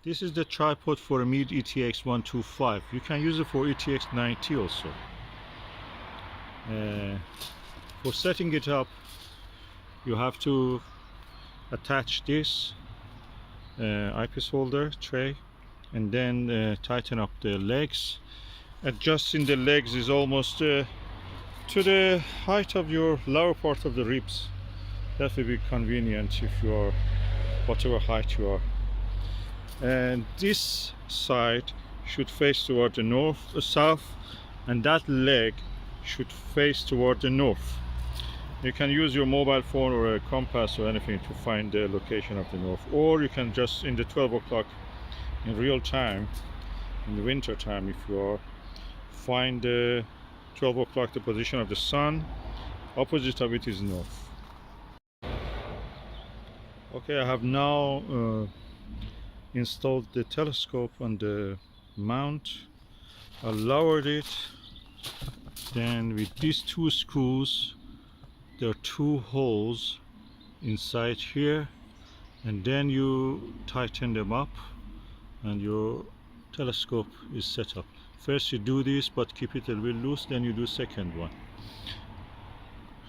This is the tripod for a Meade ETX125. You can use it for ETX90 also. For setting it up, you have to attach this eyepiece holder tray and then tighten up the legs. Adjusting the legs is almost to the height of your lower part of the ribs. That will be convenient if you are whatever height you are. And this side should face toward the south, and that leg should face toward the north. You can use your mobile phone or a compass or anything to find the location of the north, or you can just in the 12 o'clock in real time, in the winter time, if you are, find the 12 o'clock the position of the sun. Opposite of it is north. Okay, I have now installed the telescope on the mount. I lowered it. Then with these two screws, there are two holes inside here, and then you tighten them up and your telescope is set up. First you do this, but keep it a little bit loose, then you do second one.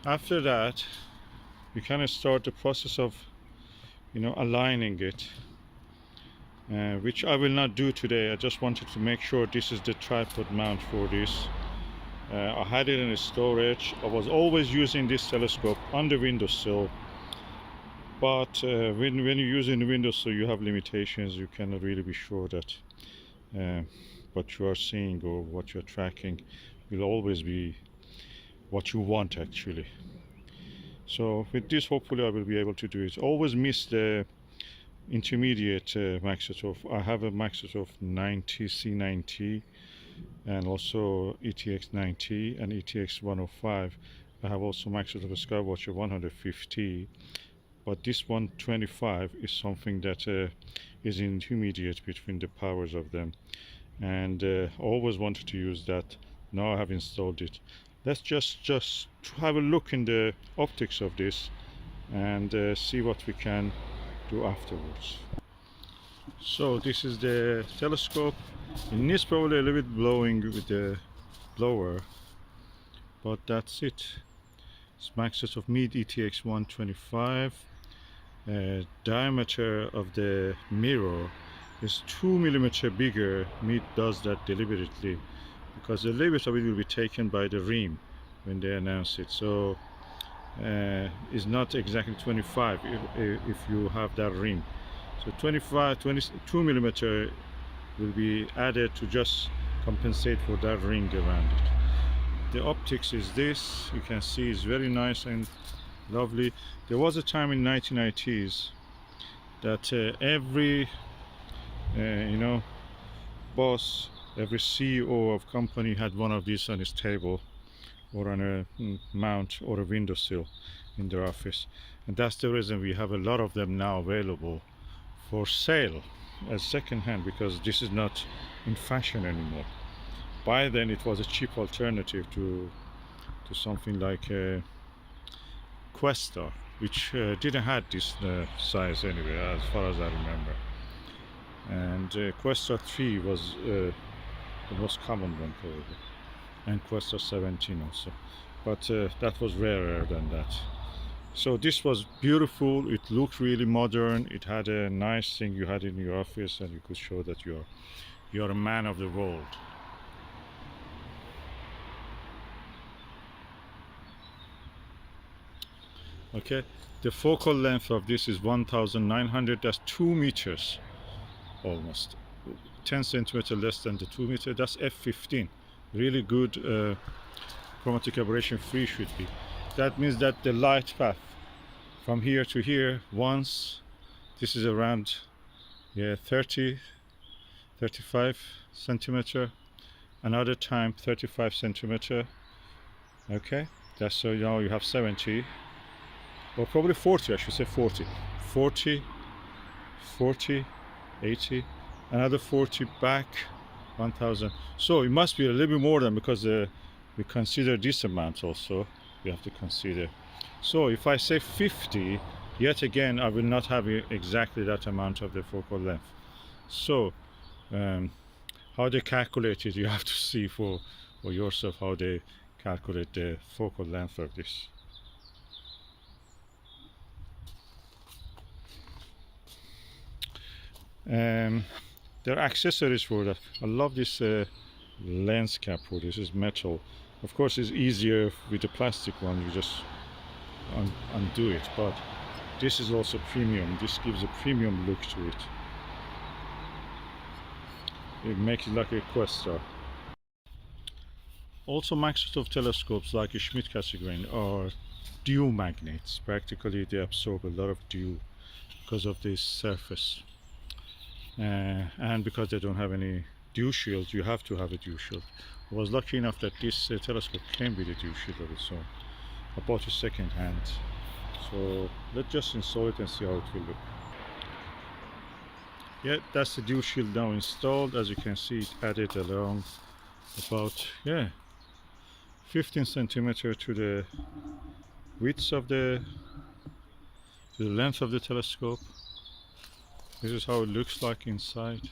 After that you can start the process of aligning it, which I will not do today. I just wanted to make sure this is the tripod mount for this. I had it in storage. I was always using this telescope on the windowsill, but when you're using the windowsill you have limitations. You cannot really be sure that what you are seeing or what you're tracking will always be what you want actually. So with this hopefully I will be able to do it. Always miss the intermediate Maksutov. I have a Maksutov 90 C90 and also ETX90 and ETX105. I have also Maksutov Skywatcher 150, but this 125 is something that is intermediate between the powers of them, and always wanted to use that. Now I have installed it. Let's just have a look in the optics of this and see what we can do afterwards. So this is the telescope. It needs probably a little bit blowing with the blower, but that's it. It's Maksutov Meade ETX125. Diameter of the mirror is 2 millimeters bigger. Meade does that deliberately because a little bit of it will be taken by the rim when they announce it. So it's not exactly 25 if you have that rim. So 22 millimeter will be added to just compensate for that ring around it. The optics is this. You can see it's very nice and lovely. There was a time in 1990s that every boss, every CEO of company had one of these on his table or on a mount or a windowsill in their office, and that's the reason we have a lot of them now available for sale as second hand, because this is not in fashion anymore. By then it was a cheap alternative to something like Questar, which didn't have this size anyway, as far as I remember. And Questar 3 was the most common one probably, and Questar 17 also, but that was rarer than that. So this was beautiful. It looked really modern. It had a nice thing you had in your office, and you could show that you're a man of the world. Okay, the focal length of this is 1900. That's 2 meters almost, 10 centimeters less than the 2 meter. That's f15. Really good chromatic aberration free should be. That means that the light path from here to here, once this is around 35 centimeter, another time 35 centimeter. Okay, that's so now you have 70, or probably 40, I should say 40, 80, another 40 back, 1000. So it must be a little bit more than, because we consider this amount also, we have to consider. So if I say 50, yet again I will not have exactly that amount of the focal length. So how they calculate it, you have to see for yourself how they calculate the focal length of this. There are accessories for that. I love this lens cap for this. Is metal. Of course, it's easier with the plastic one. You just undo it, but this is also premium. This gives a premium look to it. It makes it like a Questar. Also, Maksutov telescopes like a Schmidt-Cassegrain are dew magnets. Practically, they absorb a lot of dew because of this surface. And because they don't have any dew shield, you have to have a dew shield. I was lucky enough that this telescope came with a dew shield of its own. I bought it second hand. So let's just install it and see how it will look. Yeah, that's the dew shield now installed. As you can see, it added along about 15 centimeter to the width of the length of the telescope. This is how it looks like inside.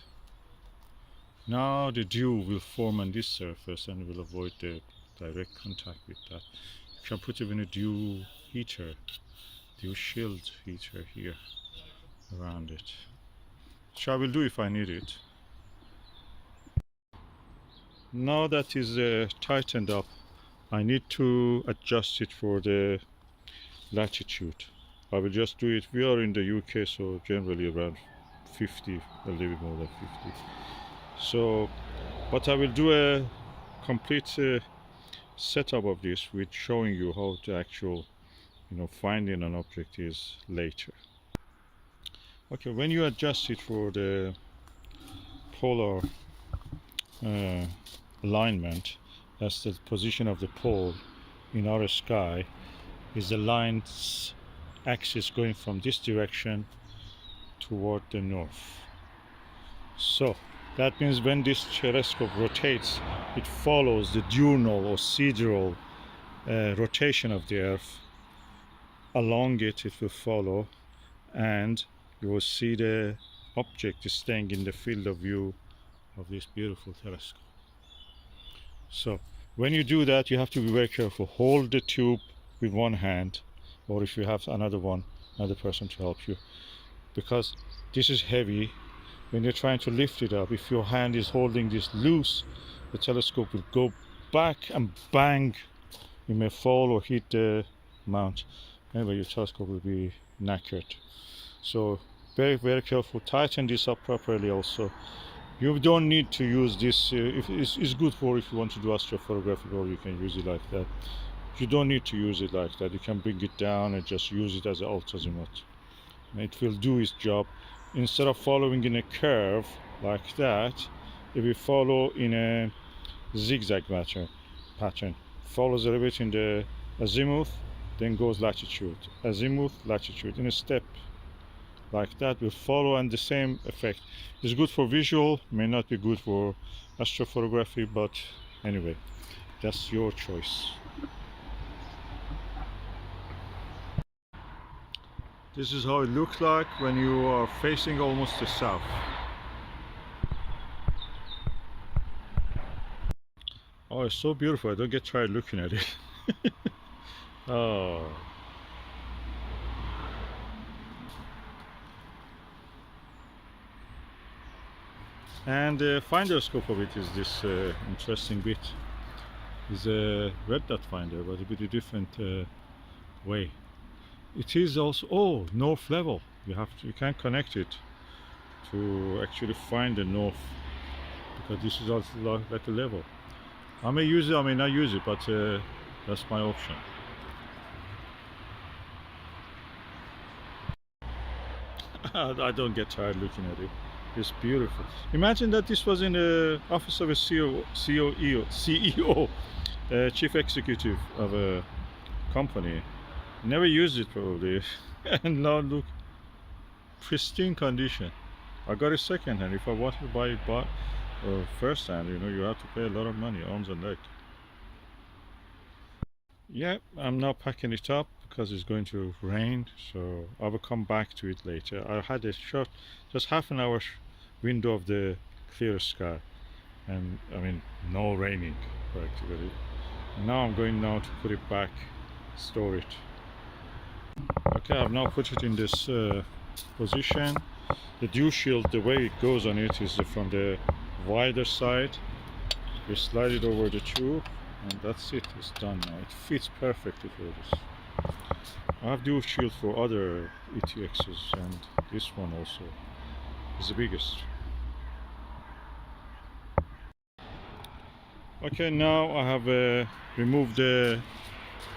Now the dew will form on this surface and will avoid the direct contact with that. You can put even a dew heater, dew shield heater here around it, which I will do if I need it. Now that is tightened up, I need to adjust it for the latitude. I will just do it. We are in the UK, so generally around 50, a little bit more than 50. So, but I will do a complete setup of this with showing you how the actual, finding an object is later. Okay, when you adjust it for the polar alignment, that's the position of the pole in our sky, is the line's axis going from this direction toward the north. So that means when this telescope rotates, it follows the diurnal or sidereal rotation of the Earth. Along it will follow, and you will see the object is staying in the field of view of this beautiful telescope. So when you do that, you have to be very careful. Hold the tube with one hand, or if you have another person to help you, because this is heavy. When you're trying to lift it up, if your hand is holding this loose, the telescope will go back and bang. You may fall or hit the mount. Anyway, your telescope will be knackered. So very, very careful. Tighten this up properly also. You don't need to use this. It's good for if you want to do astrophotography, or you can use it like that. You don't need to use it like that. You can bring it down and just use it as an ultrazimuth. It will do its job. Instead of following in a curve like that, if you follow in a zigzag pattern, follows a little bit in the azimuth, then goes latitude, azimuth, latitude, in a step like that will follow, and the same effect is good for visual, may not be good for astrophotography, but anyway, that's your choice. This is how it looks like when you are facing almost the south. Oh, it's so beautiful. I don't get tired looking at it. Oh. And the finder scope of it is this interesting bit. It's a red dot finder, but a bit a different way. It is also north level. You can connect it to actually find the north, because this is also like a level. I may use it, I may not use it, but that's my option. I don't get tired looking at it. It's beautiful. Imagine that this was in the office of a CEO, chief executive of a company. Never used it probably, and now look, pristine condition. I got it second hand. If I wanted to buy it first hand, you have to pay a lot of money, arms and legs. Yeah, I'm now packing it up because it's going to rain, so I will come back to it later. I had a short, just half an hour window of the clear sky, and I mean no raining practically. And now I'm going now to put it back, store it. Okay, I've now put it in this position. The dew shield, the way it goes on it is from the wider side. You slide it over the tube, and that's it. It's done now. It fits perfectly for this. I have dew shield for other ETXs, and this one also is the biggest. Okay, now I have removed the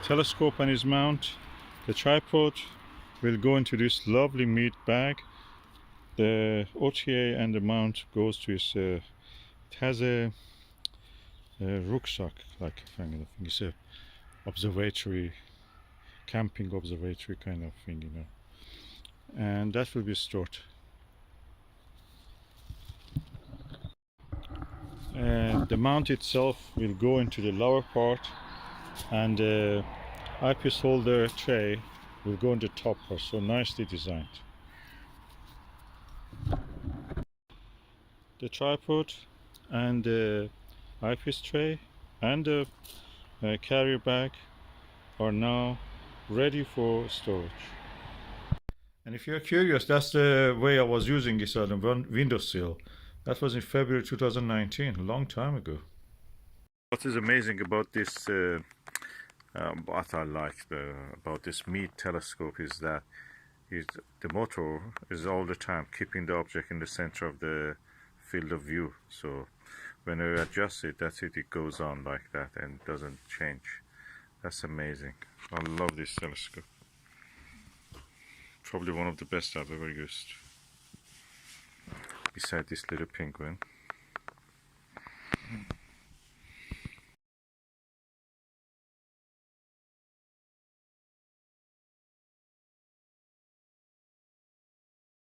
telescope and its mount. The tripod will go into this lovely Meade bag. The OTA and the mount goes to its, it has a rucksack, like I think it's a observatory, camping observatory kind of thing, you know, and that will be stored. And the mount itself will go into the lower part, and the eyepiece holder tray will go in the top part, so nicely designed. The tripod and the eyepiece tray and the carrier bag are now ready for storage. And if you're curious, that's the way I was using this on the windowsill. That was in February 2019, a long time ago. What is amazing about this, what I like about this Meade telescope is that the motor is all the time keeping the object in the center of the field of view. So when I adjust it, that's it, it goes on like that and doesn't change. That's amazing. I love this telescope. Probably one of the best I've ever used, beside this little penguin.